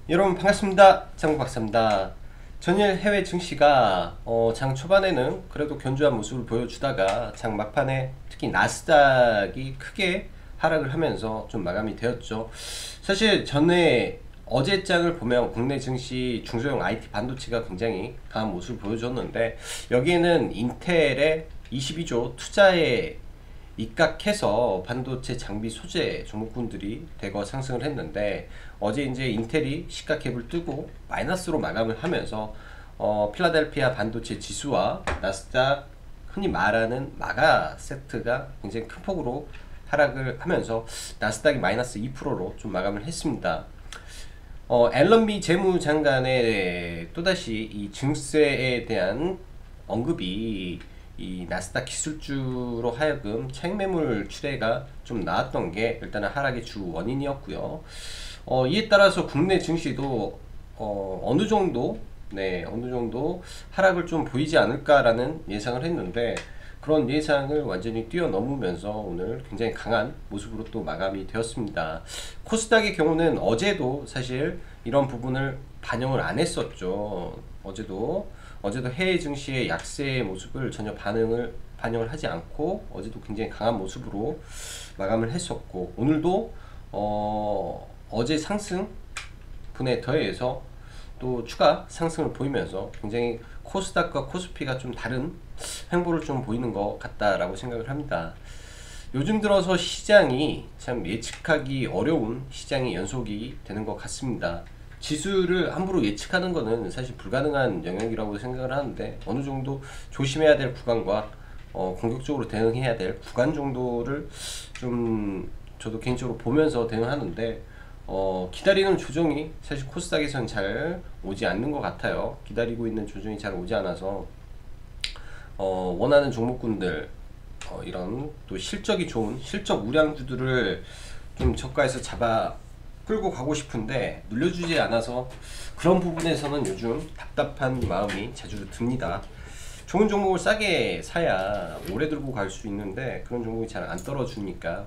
여러분 반갑습니다. 장박사입니다. 전일 해외 증시가 장 초반에는 그래도 견조한 모습을 보여주다가 장 막판에 특히 나스닥이 크게 하락을 하면서 좀 마감이 되었죠. 사실 전에 어제 장을 보면 국내 증시 중소형 IT 반도체가 굉장히 강한 모습을 보여줬는데, 여기에는 인텔의 22조 투자에 입각해서 반도체 장비 소재 종목군들이 대거 상승을 했는데, 어제 이제 인텔이 시가 갭을 뜨고 마이너스로 마감을 하면서 필라델피아 반도체 지수와 나스닥, 흔히 말하는 마가 세트가 굉장히 큰 폭으로 하락을 하면서 나스닥이 마이너스 2%로 좀 마감을 했습니다. 앨런미 재무장관의 또다시 이 증세에 대한 언급이 이 나스닥 기술주로 하여금 차익 매물 출회가 좀 나왔던 게 일단은 하락의 주 원인이었고요. 이에 따라서 국내 증시도 어느 정도, 어느 정도 하락을 좀 보이지 않을까라는 예상을 했는데, 그런 예상을 완전히 뛰어넘으면서 오늘 굉장히 강한 모습으로 또 마감이 되었습니다. 코스닥의 경우는 어제도 사실 이런 부분을 반영을 안 했었죠. 어제도 해외 증시의 약세의 모습을 전혀 반영을 하지 않고 어제도 굉장히 강한 모습으로 마감을 했었고, 오늘도 어제 상승 분에 더해서 또 추가 상승을 보이면서 굉장히 코스닥과 코스피가 좀 다른 행보를 좀 보이는 것 같다라고 생각을 합니다. 요즘 들어서 시장이 참 예측하기 어려운 시장의 연속이 되는 것 같습니다. 지수를 함부로 예측하는 것은 사실 불가능한 영역이라고 생각을 하는데, 어느 정도 조심해야 될 구간과 공격적으로 대응해야 될 구간 정도를 좀 저도 개인적으로 보면서 대응하는데, 기다리는 조정이 사실 코스닥에서는 잘 오지 않는 것 같아요. 기다리고 있는 조정이 잘 오지 않아서 원하는 종목군들, 이런 또 실적이 좋은 실적 우량주들을 좀 저가에서 잡아 끌고 가고 싶은데 눌려주지 않아서 그런 부분에서는 요즘 답답한 마음이 자주 듭니다. 좋은 종목을 싸게 사야 오래 들고 갈 수 있는데 그런 종목이 잘 안 떨어주니까,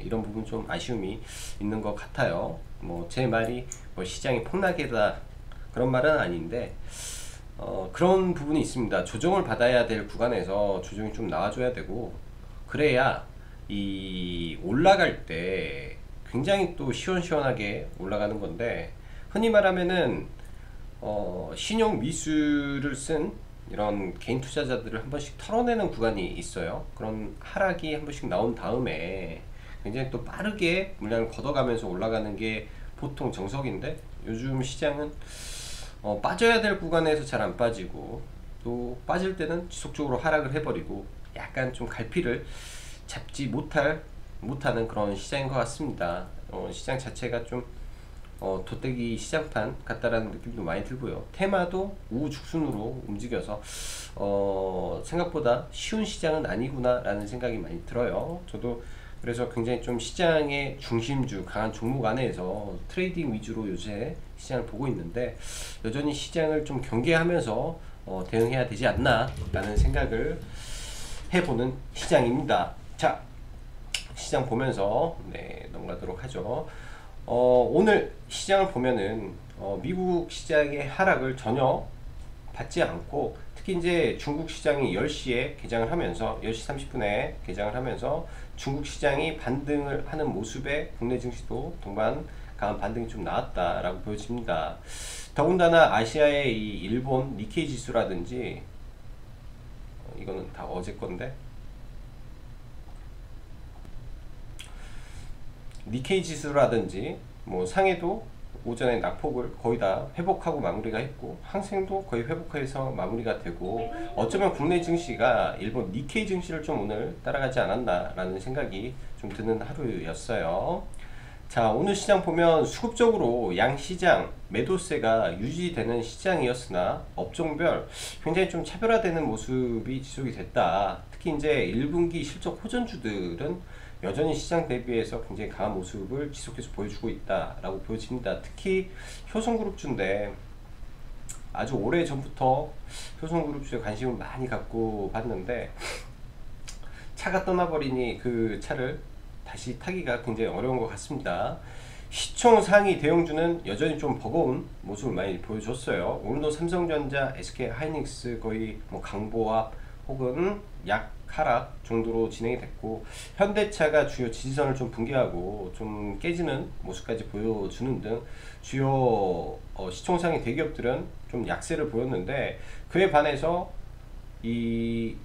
이런 부분 좀 아쉬움이 있는 것 같아요. 뭐 제 말이 뭐 시장이 폭락이다 그런 말은 아닌데, 그런 부분이 있습니다. 조정을 받아야 될 구간에서 조정이 좀 나와줘야 되고, 그래야 이 올라갈 때 굉장히 또 시원시원하게 올라가는 건데, 흔히 말하면은 신용 미수를 쓴 이런 개인 투자자들을 한 번씩 털어내는 구간이 있어요. 그런 하락이 한 번씩 나온 다음에 굉장히 또 빠르게 물량을 걷어가면서 올라가는 게 보통 정석인데, 요즘 시장은 빠져야 될 구간에서 잘 안 빠지고, 또 빠질 때는 지속적으로 하락을 해버리고 약간 좀 갈피를 잡지 못하는 그런 시장인 것 같습니다. 시장 자체가 좀 돗대기 시장판 같다라는 느낌도 많이 들고요. 테마도 우후죽순으로 움직여서 생각보다 쉬운 시장은 아니구나 라는 생각이 많이 들어요. 저도 그래서 굉장히 좀 시장의 중심주, 강한 종목 안에서 트레이딩 위주로 요새 시장을 보고 있는데, 여전히 시장을 좀 경계하면서 대응해야 되지 않나 라는 생각을 해보는 시장입니다. 자, 시장 보면서 넘어가도록 하죠. 오늘 시장을 보면은 미국 시장의 하락을 전혀 받지 않고, 특히 이제 중국 시장이 10시에 개장을 하면서 10시 30분에 개장을 하면서 중국 시장이 반등을 하는 모습에 국내 증시도 동반 강한 반등이 좀 나왔다라고 보여집니다. 더군다나 아시아의 이 일본 니케이 지수라든지, 이거는 다 어제 건데, 니케이 지수라든지 뭐 상해도 오전에 낙폭을 거의 다 회복하고 마무리가 했고, 항생도 거의 회복해서 마무리가 되고, 어쩌면 국내 증시가 일본 니케이 증시를 좀 오늘 따라가지 않았나 라는 생각이 좀 드는 하루였어요. 자, 오늘 시장 보면 수급적으로 양시장 매도세가 유지되는 시장이었으나 업종별 굉장히 좀 차별화되는 모습이 지속이 됐다. 특히 이제 1분기 실적 호전주들은 여전히 시장 대비해서 굉장히 강한 모습을 지속해서 보여주고 있다라고 보여집니다. 특히 효성그룹주인데, 아주 오래 전부터 효성그룹주에 관심을 많이 갖고 봤는데, 차가 떠나버리니 그 차를 다시 타기가 굉장히 어려운 것 같습니다. 시총 상위 대형주는 여전히 좀 버거운 모습을 많이 보여줬어요. 오늘도 삼성전자, SK하이닉스 거의 뭐 강보합 혹은 약하락 정도로 진행이 됐고, 현대차가 주요 지지선을 좀 붕괴하고 좀 깨지는 모습까지 보여주는 등 주요 시총 상위 대기업들은 좀 약세를 보였는데, 그에 반해서 이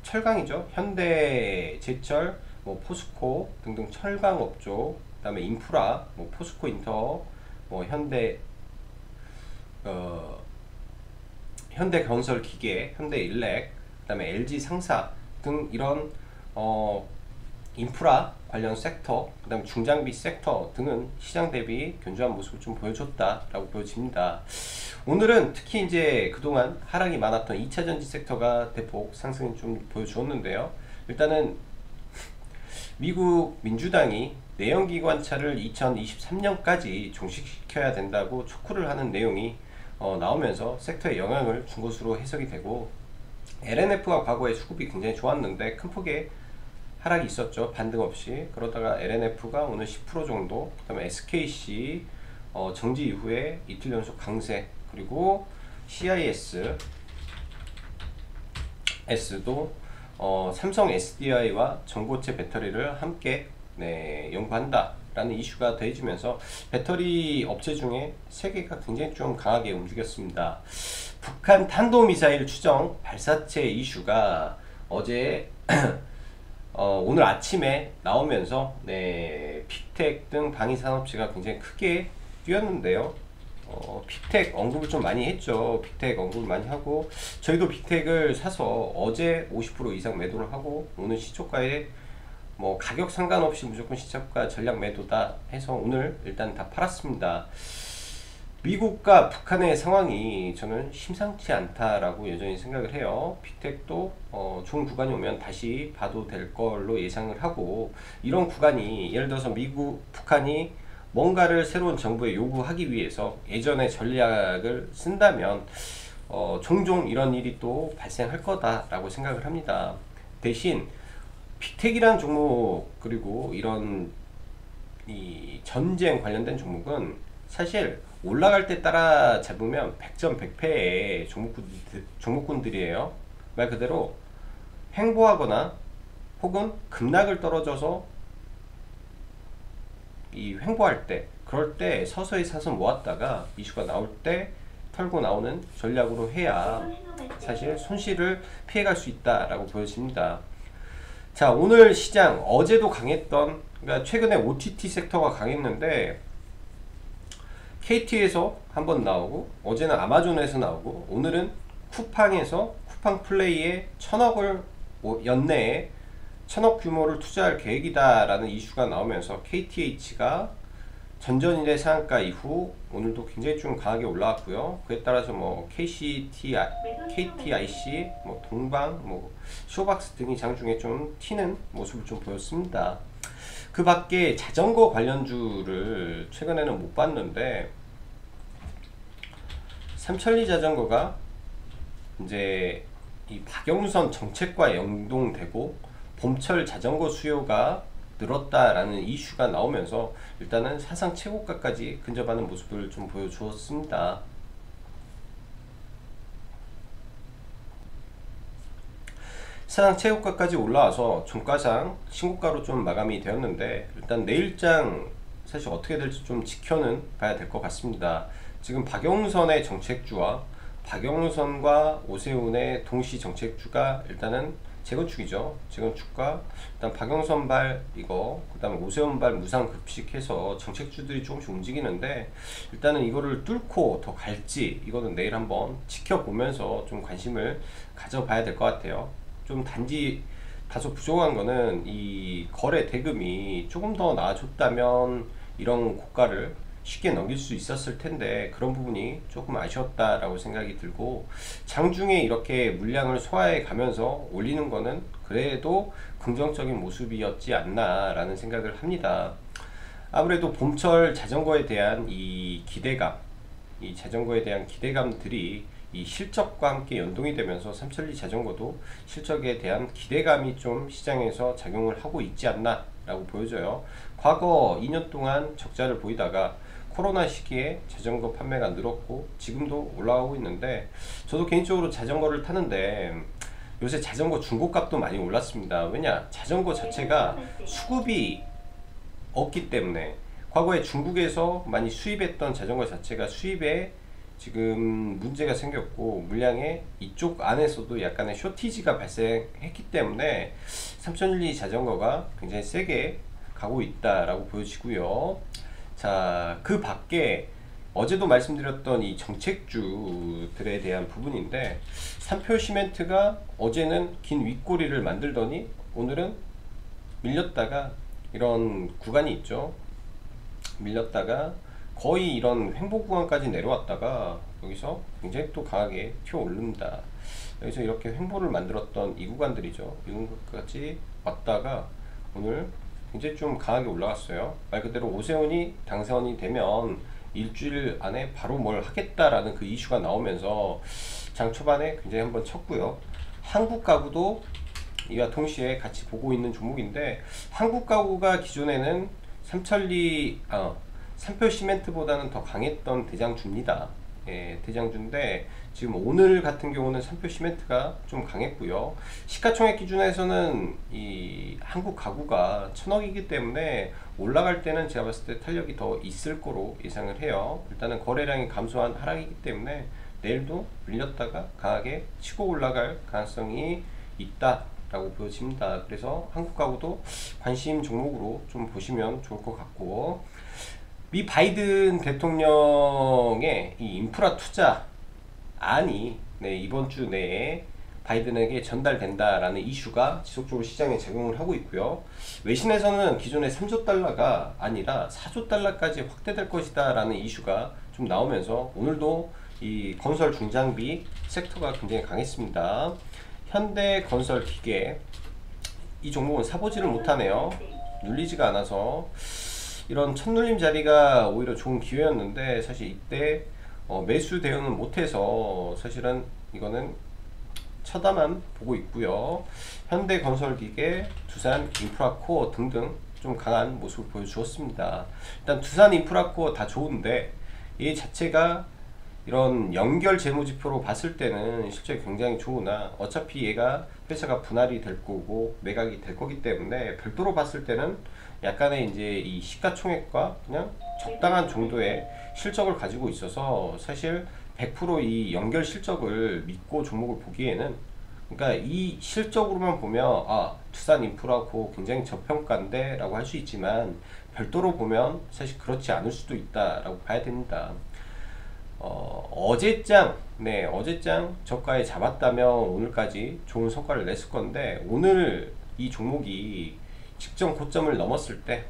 철강이죠. 현대제철, 뭐 포스코 등등 철강 업종, 그다음에 인프라, 뭐 포스코 인터, 뭐 현대건설기계, 현대일렉, 그다음에 LG상사 등 이런 인프라 관련 섹터, 그다음에 중장비 섹터 등은 시장 대비 견조한 모습을 좀 보여줬다라고 보여집니다. 오늘은 특히 이제 그동안 하락이 많았던 2차전지 섹터가 대폭 상승을 좀 보여주었는데요. 일단은 미국 민주당이 내연기관차를 2023년까지 종식시켜야 된다고 촉구를 하는 내용이 나오면서 섹터에 영향을 준 것으로 해석이 되고, LNF가 과거에 수급이 굉장히 좋았는데 큰 폭의 하락이 있었죠. 반등 없이. 그러다가 LNF가 오늘 10% 정도, 그 다음에 SKC 정지 이후에 이틀 연속 강세, 그리고 CIS도 삼성 SDI와 전고체 배터리를 함께 연구한다 라는 이슈가 더해지면서 배터리 업체 중에 3개가 굉장히 좀 강하게 움직였습니다. 북한 탄도미사일 추정 발사체 이슈가 어제 오늘 아침에 나오면서 픽텍 등 방위산업체가 굉장히 크게 뛰었는데요. 픽텍 언급을 좀 많이 했죠. 픽텍 언급을 많이 하고, 저희도 픽텍을 사서 어제 50% 이상 매도를 하고, 오늘 시초가에 뭐 가격 상관없이 무조건 시초가 전략 매도다 해서 오늘 일단 다 팔았습니다. 미국과 북한의 상황이 저는 심상치 않다라고 여전히 생각을 해요. 픽텍도 좋은 구간이 오면 다시 봐도 될 걸로 예상을 하고, 이런 구간이 예를 들어서 북한이 뭔가를 새로운 정부에 요구하기 위해서 예전의 전략을 쓴다면 종종 이런 일이 또 발생할 거다라고 생각을 합니다. 대신 픽텍이라는 종목, 그리고 이런 이 전쟁 관련된 종목은 사실 올라갈 때 따라 잡으면 100점 100패의 종목군들이에요. 말 그대로 횡보하거나 혹은 급락을 떨어져서 이 횡보할 때, 그럴 때 서서히 사서 모았다가 이슈가 나올 때 털고 나오는 전략으로 해야 사실 손실을 피해갈 수 있다라고 보여집니다. 자, 오늘 시장 어제도 강했던, 그러니까 최근에 OTT 섹터가 강했는데 KT에서 한번 나오고, 어제는 아마존에서 나오고, 오늘은 쿠팡에서 쿠팡 플레이에 1000억을 연내에 1000억 규모를 투자할 계획이다 라는 이슈가 나오면서 KTH가 전전일의 상한가 이후 오늘도 굉장히 좀 강하게 올라왔고요. 그에 따라서 뭐 KTIC, 뭐 동방, 뭐 쇼박스 등이 장중에 좀 튀는 모습을 좀 보였습니다. 그 밖에 자전거 관련주를 최근에는 못 봤는데, 삼천리 자전거가 이제 이 박영선 정책과 연동되고 봄철 자전거 수요가 늘었다라는 이슈가 나오면서 일단은 사상 최고가까지 근접하는 모습을 좀 보여주었습니다. 사상 최고가까지 올라와서 종가상 신고가로 좀 마감이 되었는데, 일단 내일장 사실 어떻게 될지 좀 지켜는 봐야 될 것 같습니다. 지금 박영선의 정책주와 박영선과 오세훈의 동시 정책주가 일단은 재건축이죠. 재건축과 일단 박영선발 이거, 그 다음에 오세훈발 무상급식해서 정책주들이 조금씩 움직이는데, 일단은 이거를 뚫고 더 갈지 이거는 내일 한번 지켜보면서 좀 관심을 가져봐야 될 것 같아요. 좀 단지 다소 부족한 거는 이 거래 대금이 조금 더 나아졌다면 이런 고가를 쉽게 넘길 수 있었을 텐데, 그런 부분이 조금 아쉬웠다라고 생각이 들고, 장중에 이렇게 물량을 소화해 가면서 올리는 거는 그래도 긍정적인 모습이었지 않나 라는 생각을 합니다. 아무래도 봄철 자전거에 대한 이 기대감, 이 자전거에 대한 기대감들이 이 실적과 함께 연동이 되면서 삼천리 자전거도 실적에 대한 기대감이 좀 시장에서 작용을 하고 있지 않나 라고 보여져요. 과거 2년 동안 적자를 보이다가 코로나 시기에 자전거 판매가 늘었고 지금도 올라가고 있는데, 저도 개인적으로 자전거를 타는데 요새 자전거 중고값도 많이 올랐습니다. 왜냐, 자전거 자체가 수급이 없기 때문에. 과거에 중국에서 많이 수입했던 자전거 자체가 수입에 지금 문제가 생겼고, 물량에 이쪽 안에서도 약간의 쇼티지가 발생했기 때문에 3012 자전거가 굉장히 세게 가고 있다라고 보여지고요. 자, 그 밖에 어제도 말씀드렸던 이 정책주들에 대한 부분인데, 삼표시멘트가 어제는 긴 윗꼬리를 만들더니 오늘은 밀렸다가 이런 구간이 있죠. 밀렸다가 거의 이런 횡보 구간까지 내려왔다가 여기서 굉장히 또 강하게 튀어 오릅니다. 여기서 이렇게 횡보를 만들었던 이 구간들이죠. 이 구간까지 왔다가 오늘 굉장히 좀 강하게 올라갔어요. 말 그대로 오세훈이 당선이 되면 일주일 안에 바로 뭘 하겠다라는 그 이슈가 나오면서 장 초반에 굉장히 한번 쳤고요. 한국가구도 이와 동시에 같이 보고 있는 종목인데, 한국가구가 기존에는 삼표시멘트보다는 더 강했던 대장주입니다. 예, 대장주인데 지금 오늘 같은 경우는 삼표시멘트가 좀 강했고요. 시가총액 기준에서는 이 한국가구가 1000억이기 때문에 올라갈 때는 제가 봤을 때 탄력이 더 있을 거로 예상을 해요. 일단은 거래량이 감소한 하락이기 때문에 내일도 밀렸다가 강하게 치고 올라갈 가능성이 있다 라고 보여집니다. 그래서 한국가구도 관심 종목으로 좀 보시면 좋을 것 같고, 미 바이든 대통령의 이 인프라 투자안이 이번 주 내에 바이든에게 전달된다라는 이슈가 지속적으로 시장에 작용을 하고 있고요. 외신에서는 기존의 3조 달러가 아니라 4조 달러까지 확대될 것이다 라는 이슈가 좀 나오면서 오늘도 이 건설 중장비 섹터가 굉장히 강했습니다. 현대건설기계, 이 종목은 사보지를 못하네요. 눌리지가 않아서 이런 첫눌림 자리가 오히려 좋은 기회였는데, 사실 이때 매수 대응은 못해서 사실은 이거는 쳐다만 보고 있고요. 현대건설기계, 두산인프라코어 등등 좀 강한 모습을 보여주었습니다. 일단 두산인프라코어 다 좋은데 이 자체가 이런 연결 재무지표로 봤을 때는 실제 굉장히 좋으나, 어차피 얘가 회사가 분할이 될 거고 매각이 될 거기 때문에 별도로 봤을 때는 약간의 이제 이 시가총액과 그냥 적당한 정도의 실적을 가지고 있어서 사실 100% 이 연결 실적을 믿고 종목을 보기에는, 그러니까 이 실적으로만 보면 두산인프라코 굉장히 저평가인데 라고 할 수 있지만, 별도로 보면 사실 그렇지 않을 수도 있다 라고 봐야 됩니다. 어제장 저가에 잡았다면 오늘까지 좋은 성과를 냈을 건데, 오늘 이 종목이 직전 고점을 넘었을 때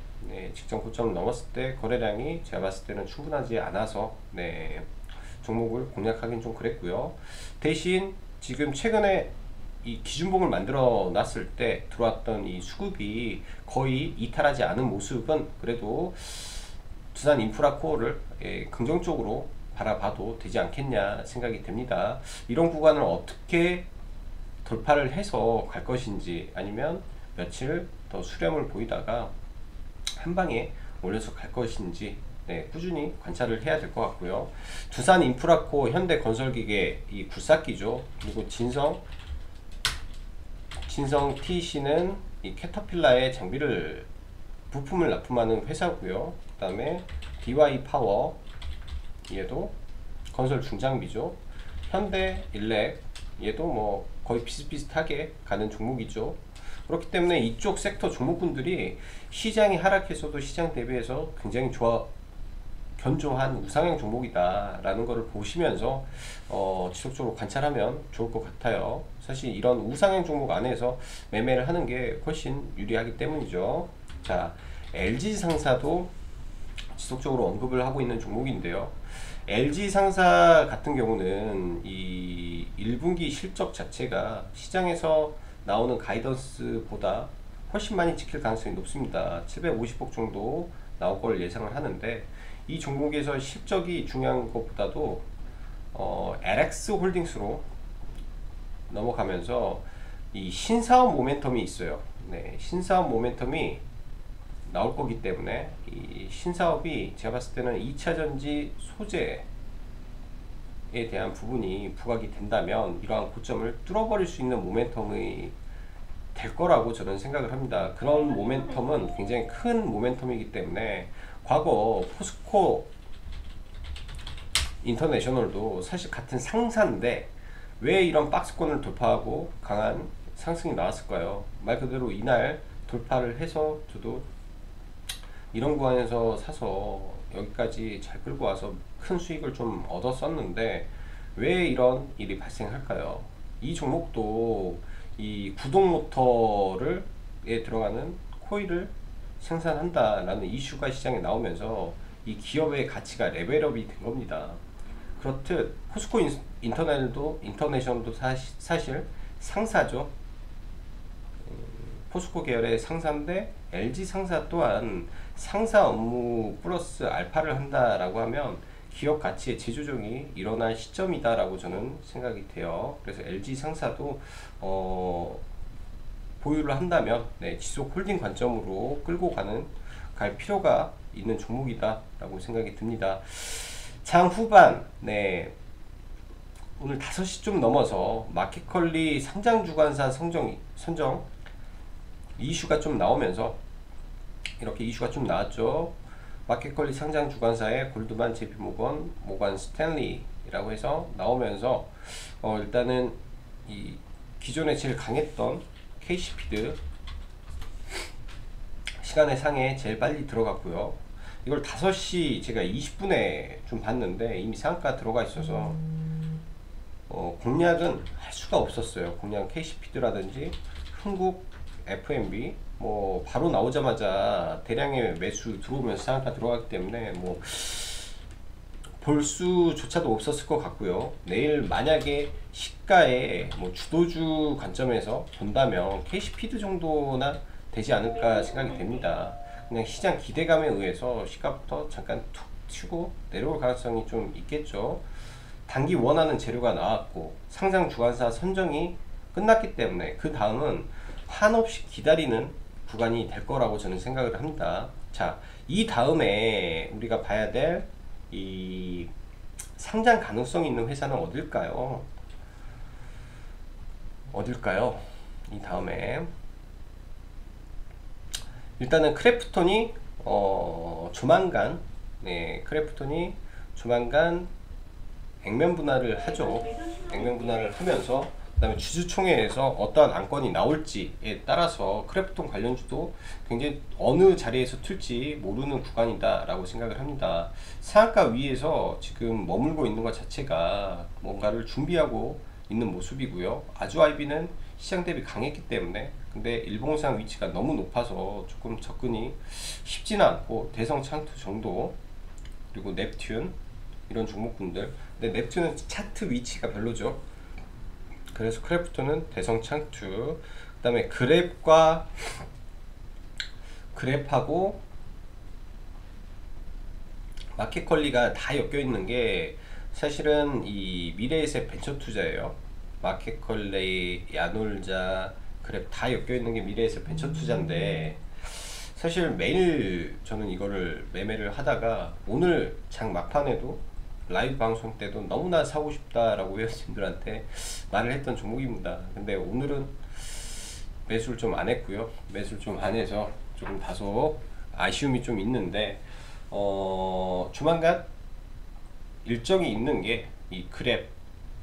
거래량이 제가 봤을 때는 충분하지 않아서 종목을 공략하기는 좀 그랬고요. 대신 지금 최근에 이 기준봉을 만들어 놨을 때 들어왔던 이 수급이 거의 이탈하지 않은 모습은 그래도 두산 인프라코어를 긍정적으로 바라봐도 되지 않겠냐 생각이 됩니다. 이런 구간을 어떻게 돌파를 해서 갈 것인지, 아니면 며칠 더 수렴을 보이다가 한방에 올려서 갈 것인지 꾸준히 관찰을 해야 될 것 같고요. 두산 인프라코, 현대건설기계 이 굴삭기죠. 그리고 진성 TC는 이 캐터필라의 장비를 부품을 납품하는 회사고요. 그 다음에 DY 파워, 얘도 건설 중장비죠. 현대일렉, 얘도 뭐 거의 비슷비슷하게 가는 종목이죠. 그렇기 때문에 이쪽 섹터 종목군들이 시장이 하락해서도 시장 대비해서 굉장히 견조한 우상향 종목이다 라는 것을 보시면서 지속적으로 관찰하면 좋을 것 같아요. 사실 이런 우상향 종목 안에서 매매를 하는 게 훨씬 유리하기 때문이죠. 자, LG상사도 지속적으로 언급을 하고 있는 종목인데요. LG상사 같은 경우는 이 1분기 실적 자체가 시장에서 나오는 가이던스보다 훨씬 많이 찍힐 가능성이 높습니다. 750억 정도 나올 걸 예상을 하는데, 이 종목에서 실적이 중요한 것보다도 LX 홀딩스로 넘어가면서 이 신사업 모멘텀이 있어요. 신사업 모멘텀이 나올 거기 때문에 이 신사업이 제가 봤을 때는 2차전지 소재에 대한 부분이 부각이 된다면 이러한 고점을 뚫어버릴 수 있는 모멘텀이 될 거라고 저는 생각을 합니다. 그런 모멘텀은 굉장히 큰 모멘텀이기 때문에 과거 포스코 인터내셔널도 사실 같은 상사인데 왜 이런 박스권을 돌파하고 강한 상승이 나왔을까요? 말 그대로 이날 돌파를 해서 저도 이런 구간에서 사서 여기까지 잘 끌고 와서 큰 수익을 좀 얻었었는데 왜 이런 일이 발생할까요? 이 종목도 이 구동 모터에 들어가는 코일을 생산한다라는 이슈가 시장에 나오면서 이 기업의 가치가 레벨업이 된 겁니다. 그렇듯 포스코 인터내셔널도 사실 상사죠. 포스코 계열의 상사인데 LG 상사 또한 상사 업무 플러스 알파를 한다라고 하면 기업 가치의 재조정이 일어날 시점이다 라고 저는 생각이 돼요. 그래서 LG 상사도 보유를 한다면 네, 지속 홀딩 관점으로 끌고 갈 필요가 있는 종목이다 라고 생각이 듭니다. 장 후반 네, 오늘 5시 좀 넘어서 마켓컬리 상장 주관사 선정 이슈가 좀 나오면서 이렇게 이슈가 좀 나왔죠. 마켓컬리 상장 주관사의 골드만, JP모건, 모건 스탠리라고 해서 나오면서 일단은 이 기존에 제일 강했던 KC피드 시간의 상에 제일 빨리 들어갔고요. 이걸 5시 제가 20분에 좀 봤는데 이미 상가 들어가 있어서 공략은 할 수가 없었어요. 공략 KC피드라든지 흥국 FMB 뭐 바로 나오자마자 대량의 매수 들어오면서 상한가 들어가기 때문에 뭐 볼 수조차도 없었을 것 같고요. 내일 만약에 시가에 뭐 주도주 관점에서 본다면 KC피드 정도나 되지 않을까 생각이 됩니다. 그냥 시장 기대감에 의해서 시가부터 잠깐 툭 치고 내려올 가능성이 좀 있겠죠. 단기 원하는 재료가 나왔고 상장 주관사 선정이 끝났기 때문에 그 다음은 한없이 기다리는 구간이 될 거라고 저는 생각을 합니다. 자, 이 다음에 우리가 봐야 될 이 상장 가능성 있는 회사는 어딜까요? 이 다음에 일단은 크래프톤이 조만간 크래프톤이 조만간 액면 분할을 하죠. 액면 분할을 하면서 그 다음에 주주총회에서 어떠한 안건이 나올지에 따라서 크래프톤 관련주도 굉장히 어느 자리에서 틀지 모르는 구간이다 라고 생각을 합니다. 상한가 위에서 지금 머물고 있는 것 자체가 뭔가를 준비하고 있는 모습이고요. 아주아이비는 시장 대비 강했기 때문에 근데 일봉상 위치가 너무 높아서 조금 접근이 쉽지는 않고 대성 창투 정도 그리고 넵튠 이런 종목군들 근데 넵튠은 차트 위치가 별로죠. 그래서 크래프톤은 대성 창투 그 다음에 그랩하고 마켓컬리가 다 엮여 있는 게 사실은 이 미래에셋 벤처 투자예요. 마켓컬리, 야놀자, 그랩 다 엮여 있는 게 미래에셋 벤처 투자인데 사실 매일 저는 이거를 매매를 하다가 오늘 장 막판에도 라이브 방송 때도 너무나 사고 싶다라고 회원님들한테 말을 했던 종목입니다. 근데 오늘은 매수를 좀 안 했고요. 매수를 좀 안 해서 조금 다소 아쉬움이 좀 있는데 조만간 일정이 있는 게 이 그랩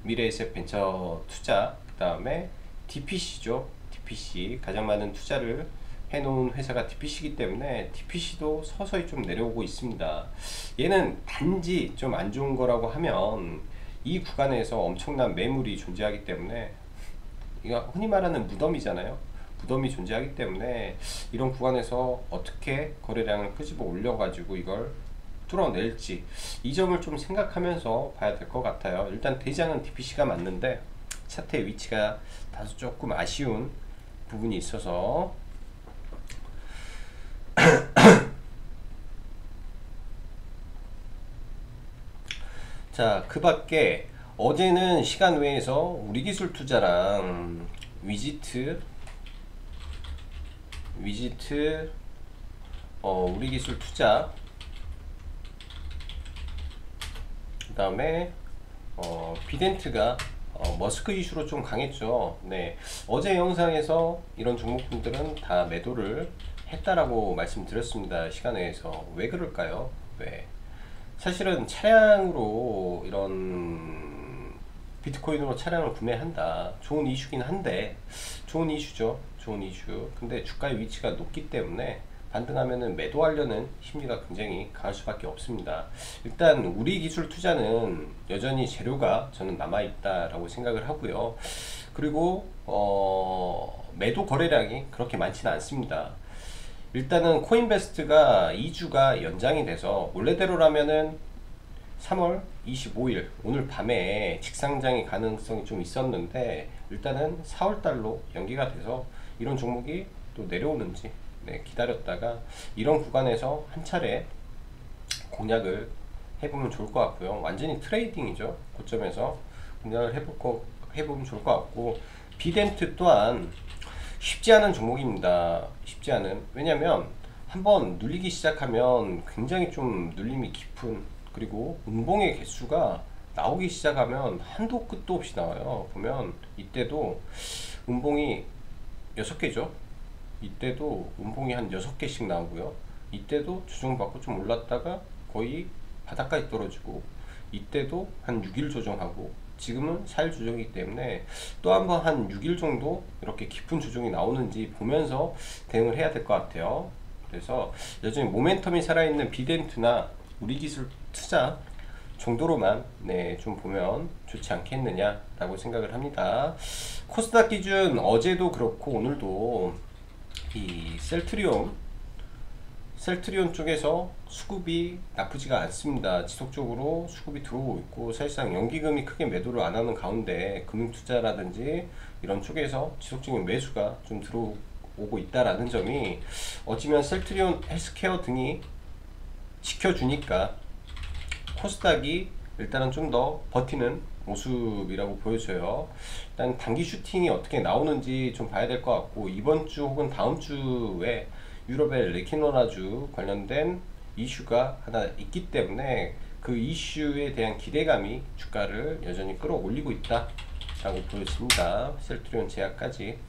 미래에셋 벤처 투자 그 다음에 DPC죠. DPC 가장 많은 투자를 해놓은 회사가 DPC이기 때문에 DPC도 서서히 좀 내려오고 있습니다. 얘는 단지 좀 안 좋은 거라고 하면 이 구간에서 엄청난 매물이 존재하기 때문에 이거 흔히 말하는 무덤이잖아요. 무덤이 존재하기 때문에 이런 구간에서 어떻게 거래량을 끄집어 올려가지고 이걸 뚫어낼지 이 점을 좀 생각하면서 봐야 될 것 같아요. 일단 대장은 DPC가 맞는데 차트의 위치가 다소 조금 아쉬운 부분이 있어서 자, 그 밖에 어제는 시간 외에서 우리기술 투자, 그 다음에 비덴트가 머스크 이슈로 좀 강했죠. 네, 어제 영상에서 이런 종목분들은 다 매도를 했다라고 말씀드렸습니다. 시간에서. 왜 그럴까요? 왜? 사실은 차량으로 이런 비트코인으로 차량을 구매한다, 좋은 이슈긴 한데, 좋은 이슈죠. 좋은 이슈. 근데 주가의 위치가 높기 때문에 반등하면은 매도하려는 심리가 굉장히 강할 수밖에 없습니다. 일단 우리 기술 투자는 여전히 재료가 저는 남아있다라고 생각을 하고요. 그리고 매도 거래량이 그렇게 많지는 않습니다. 일단은 코인베스트가 2주가 연장이 돼서 원래대로라면은 3월 25일 오늘 밤에 직상장의 가능성이 좀 있었는데, 일단은 4월달로 연기가 돼서 이런 종목이 또 내려오는지 기다렸다가 이런 구간에서 한 차례 공략을 해보면 좋을 것 같고요. 완전히 트레이딩이죠. 고점에서 공략을 해보면 좋을 것 같고, 비덴트 또한 쉽지 않은 종목입니다. 쉽지 않은. 왜냐면 한번 눌리기 시작하면 굉장히 좀 눌림이 깊은, 그리고 음봉의 개수가 나오기 시작하면 한도 끝도 없이 나와요. 보면 이때도 음봉이 6개죠. 이때도 음봉이 한 6개씩 나오고요. 이때도 조정받고 좀 올랐다가 거의 바닥까지 떨어지고, 이때도 한 6일 조정하고, 지금은 4일 조정이기 때문에 또 한번 한 6일 정도 이렇게 깊은 조정이 나오는지 보면서 대응을 해야 될 것 같아요. 그래서 여전히 모멘텀이 살아있는 비덴트나 우리기술 투자 정도로만 좀 보면 좋지 않겠느냐 라고 생각을 합니다. 코스닥 기준 어제도 그렇고 오늘도 이 셀트리온 쪽에서 수급이 나쁘지가 않습니다. 지속적으로 수급이 들어오고 있고, 사실상 연기금이 크게 매도를 안 하는 가운데 금융투자라든지 이런 쪽에서 지속적인 매수가 좀 들어오고 있다라는 점이, 어찌면 셀트리온, 헬스케어 등이 지켜주니까 코스닥이 일단은 좀 더 버티는 모습이라고 보여져요. 일단 단기 슈팅이 어떻게 나오는지 좀 봐야 될 것 같고, 이번 주 혹은 다음 주에 유럽의 레키노라주 관련된 이슈가 하나 있기 때문에 그 이슈에 대한 기대감이 주가를 여전히 끌어올리고 있다 라고 보여집니다. 셀트리온 제약까지.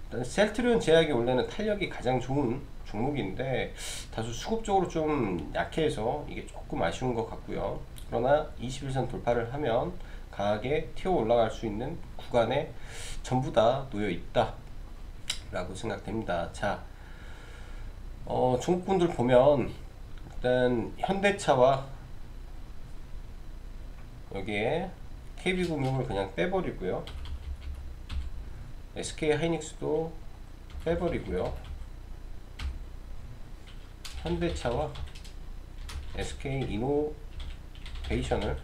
일단 셀트리온 제약이 원래는 탄력이 가장 좋은 종목인데 다소 수급적으로 좀 약해서 이게 조금 아쉬운 것 같고요. 그러나 21선 돌파를 하면 강하게 튀어 올라갈 수 있는 구간에 전부 다 놓여 있다 라고 생각됩니다. 자, 종목군들 보면 일단 현대차와 여기에 KB금융을 그냥 빼버리고요, SK하이닉스도 빼버리고요, 현대차와 SK이노베이션을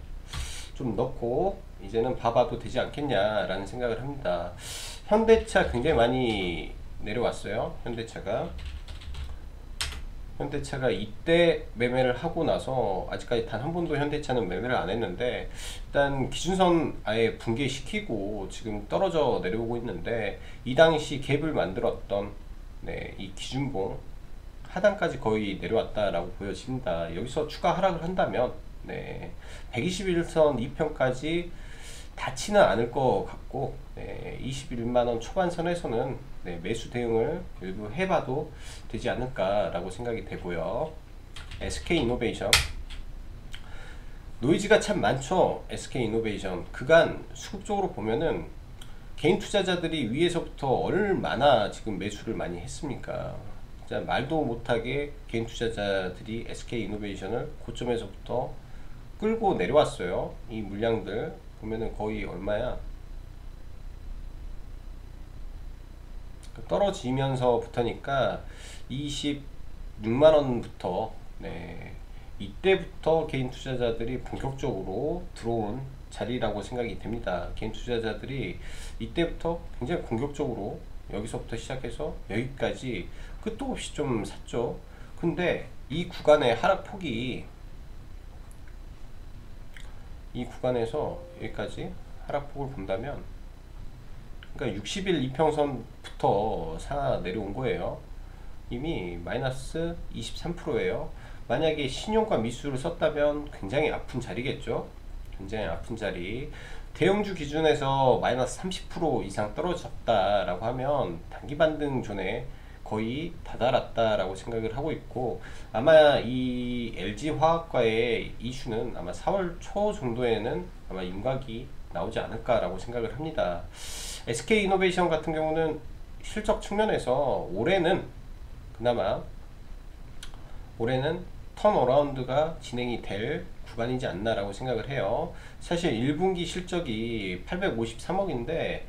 좀 넣고 이제는 봐봐도 되지 않겠냐 라는 생각을 합니다. 현대차 굉장히 많이 내려왔어요. 현대차가 이때 매매를 하고 나서 아직까지 단 한 번도 현대차는 매매를 안 했는데, 일단 기준선 아예 붕괴시키고 지금 떨어져 내려오고 있는데, 이 당시 갭을 만들었던 이 기준봉 하단까지 거의 내려왔다라고 보여집니다. 여기서 추가 하락을 한다면 121선 2편까지 닿지는 않을 것 같고, 21만원 초반선에서는 매수 대응을 일부 해봐도 되지 않을까 라고 생각이 되고요. SK이노베이션 노이즈가 참 많죠. SK이노베이션 그간 수급적으로 보면은 개인 투자자들이 위에서부터 얼마나 지금 매수를 많이 했습니까? 진짜 말도 못하게 개인 투자자들이 SK이노베이션을 고점에서부터 끌고 내려왔어요. 이 물량들 보면은 거의 얼마야? 떨어지면서부터니까 26만원부터 이때부터 개인 투자자들이 본격적으로 들어온 자리라고 생각이 됩니다. 개인 투자자들이 이때부터 굉장히 공격적으로 여기서부터 시작해서 여기까지 끝도 없이 좀 샀죠. 근데 이 구간의 하락폭이, 이 구간에서 여기까지 하락폭을 본다면, 그러니까 60일 이평선부터 사 내려온 거예요. 이미 마이너스 23%예요. 만약에 신용과 미수를 썼다면 굉장히 아픈 자리겠죠. 굉장히 아픈 자리. 대형주 기준에서 마이너스 30% 이상 떨어졌다라고 하면 단기 반등 존에 거의 다다랐다라고 생각을 하고 있고, 아마 이 LG화학과의 이슈는 아마 4월 초 정도에는 아마 윤곽이 나오지 않을까라고 생각을 합니다. SK이노베이션 같은 경우는 실적 측면에서 그나마 올해는 턴어라운드가 진행이 될 구간이지 않나라고 생각을 해요. 사실 1분기 실적이 853억인데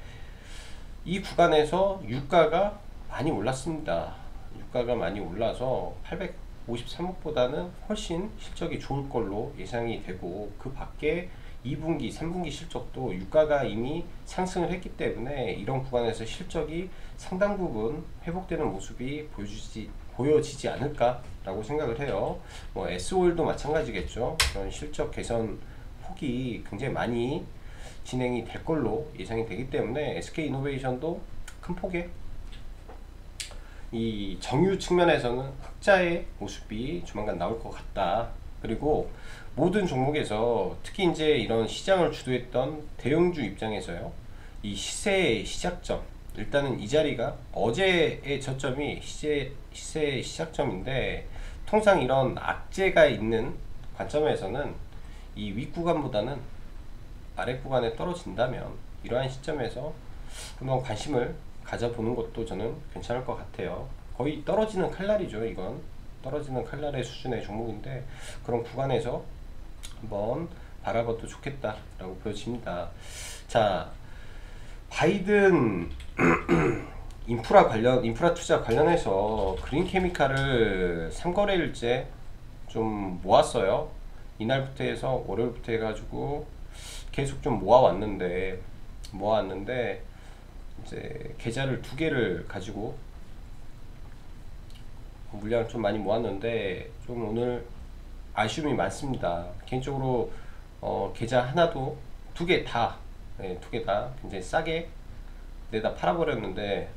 이 구간에서 유가가 많이 올랐습니다. 유가가 많이 올라서 853억보다는 훨씬 실적이 좋을 걸로 예상이 되고, 그 밖에 2분기, 3분기 실적도 유가가 이미 상승을 했기 때문에 이런 구간에서 실적이 상당 부분 회복되는 모습이 보여지지 않을까라고 생각을 해요. 뭐 S오일도 마찬가지겠죠. 그런 실적 개선 폭이 굉장히 많이 진행이 될 걸로 예상이 되기 때문에 SK이노베이션도 큰 폭의 이 정유 측면에서는 흑자의 모습이 조만간 나올 것 같다. 그리고 모든 종목에서 특히 이제 이런 시장을 주도했던 대형주 입장에서요, 이 시세의 시작점, 일단은 이 자리가 어제의 저점이 시세의 시작점인데, 통상 이런 악재가 있는 관점에서는 이 윗구간보다는 아랫구간에 떨어진다면 이러한 시점에서 한번 관심을 가져보는 것도 저는 괜찮을 것 같아요. 거의 떨어지는 칼날이죠. 이건 떨어지는 칼날의 수준의 종목인데, 그런 구간에서 한번 바라봐도 좋겠다라고 보여집니다. 자, 바이든 인프라 투자 관련해서 그린케미칼을 3거래일째 좀 모았어요. 이날부터 해서 월요일부터 해가지고 계속 좀 모아왔는데 이제 계좌를 2개를 가지고 물량을 좀 많이 모았는데 좀 오늘 아쉬움이 많습니다. 개인적으로 계좌 하나도 2개 다, 네, 2개 다 굉장히 싸게 내다 팔아버렸는데,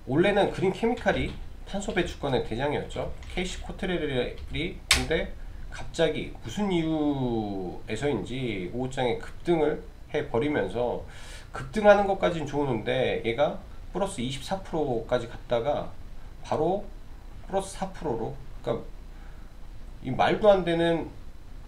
원래는 그린 케미칼이 탄소 배출권의 대장이었죠. KC 코트레일이. 근데 갑자기 무슨 이유에서인지 오후장에 급등을 해버리면서, 급등하는 것까지는 좋은데 얘가 플러스 24%까지 갔다가 바로 플러스 4%로, 그러니까 이 말도 안 되는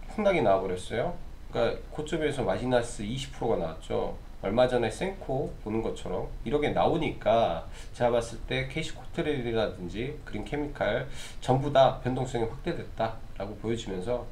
폭락이 나와버렸어요. 그러니까 고점에서 마이너스 20%가 나왔죠. 얼마 전에 센코 보는 것처럼 이렇게 나오니까 제가 봤을 때 KC 코트레일이라든지 그린 케미칼 전부 다 변동성이 확대됐다 라고 보여지면서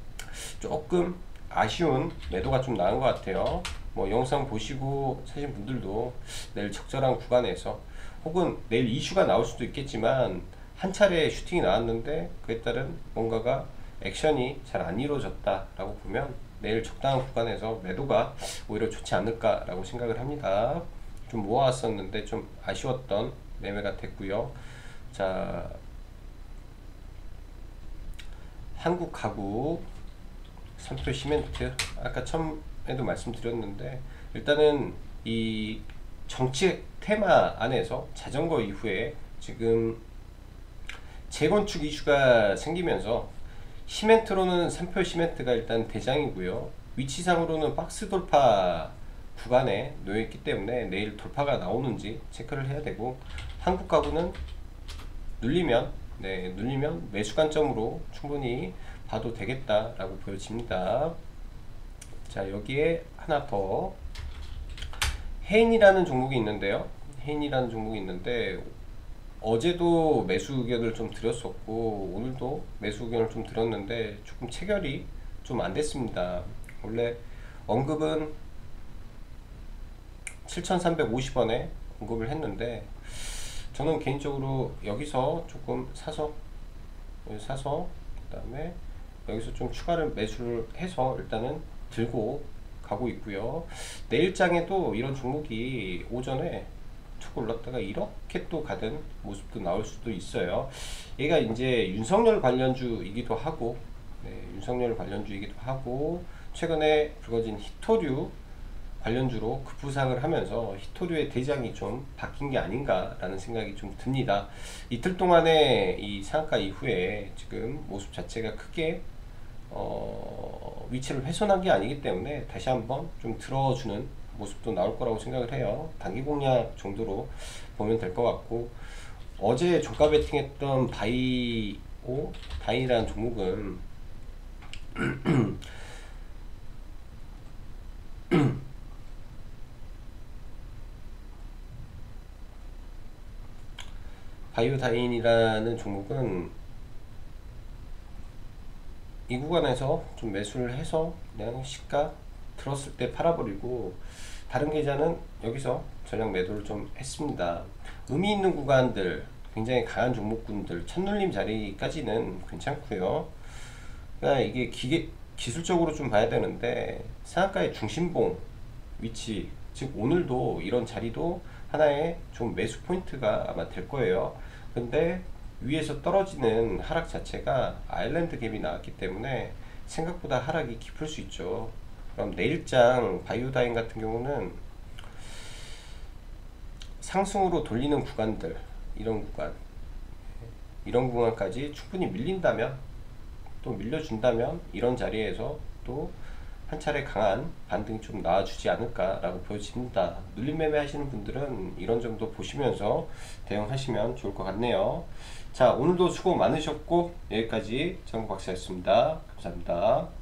조금 아쉬운 매도가 좀 나은 것 같아요. 뭐 영상 보시고 사신 분들도 내일 적절한 구간에서, 혹은 내일 이슈가 나올 수도 있겠지만 한 차례 슈팅이 나왔는데 그에 따른 뭔가가 액션이 잘 안 이루어졌다 라고 보면 내일 적당한 구간에서 매도가 오히려 좋지 않을까 라고 생각을 합니다. 좀 모아왔었는데 좀 아쉬웠던 매매가 됐고요. 자, 한국가구, 삼표시멘트, 아까 처음에도 말씀드렸는데, 일단은 이 정책 테마 안에서 자전거 이후에 지금 재건축 이슈가 생기면서 시멘트로는 삼표시멘트가 일단 대장이고요. 위치상으로는 박스 돌파 구간에 놓여있기 때문에 내일 돌파가 나오는지 체크를 해야 되고, 한국가구는 눌리면 매수 관점으로 충분히 봐도 되겠다라고 보여집니다. 자, 여기에 하나 더, 해인이라는 종목이 있는데요. 어제도 매수 의견을 좀 드렸었고 오늘도 매수 의견을 좀 드렸는데 조금 체결이 좀 안 됐습니다. 원래 언급은 7,350원에 언급을 했는데, 저는 개인적으로 여기서 조금 사서 그 다음에 여기서 좀 추가를 매수를 해서 일단은 들고 가고 있고요. 내일장에도 이런 종목이 오전에 툭 올랐다가 이렇게 또 가는 모습도 나올 수도 있어요. 얘가 이제 윤석열 관련주이기도 하고, 최근에 불거진 히토류 관련주로 급부상을 하면서 히토류의 대장이 좀 바뀐 게 아닌가라는 생각이 좀 듭니다. 이틀 동안의 이 상한가 이후에 지금 모습 자체가 크게 위치를 훼손한 게 아니기 때문에 다시 한번 좀 들어주는 모습도 나올 거라고 생각을 해요. 단기 공략 정도로 보면 될 것 같고, 어제 종가 베팅했던 다인이라는 종목은 바이오다인이라는 종목은 이 구간에서 좀 매수를 해서 그냥 시가 들었을 때 팔아버리고, 다른 계좌는 여기서 전량 매도를 좀 했습니다. 의미 있는 구간들, 굉장히 강한 종목군들 첫눌림 자리까지는 괜찮고요. 그러니까 이게 기술적으로 좀 봐야 되는데, 상한가의 중심봉 위치, 즉 오늘도 이런 자리도 하나의 좀 매수 포인트가 아마 될 거예요. 근데 위에서 떨어지는 하락 자체가 아일랜드 갭이 나왔기 때문에 생각보다 하락이 깊을 수 있죠. 그럼 내일장 바이오다인 같은 경우는 상승으로 돌리는 구간들, 이런 구간까지 충분히 밀린다면, 또 밀려준다면 이런 자리에서 또 한 차례 강한 반등이 좀 나와주지 않을까 라고 보여집니다. 눌림 매매 하시는 분들은 이런 정도 보시면서 대응하시면 좋을 것 같네요. 자, 오늘도 수고 많으셨고 여기까지 장구 박사였습니다. 감사합니다.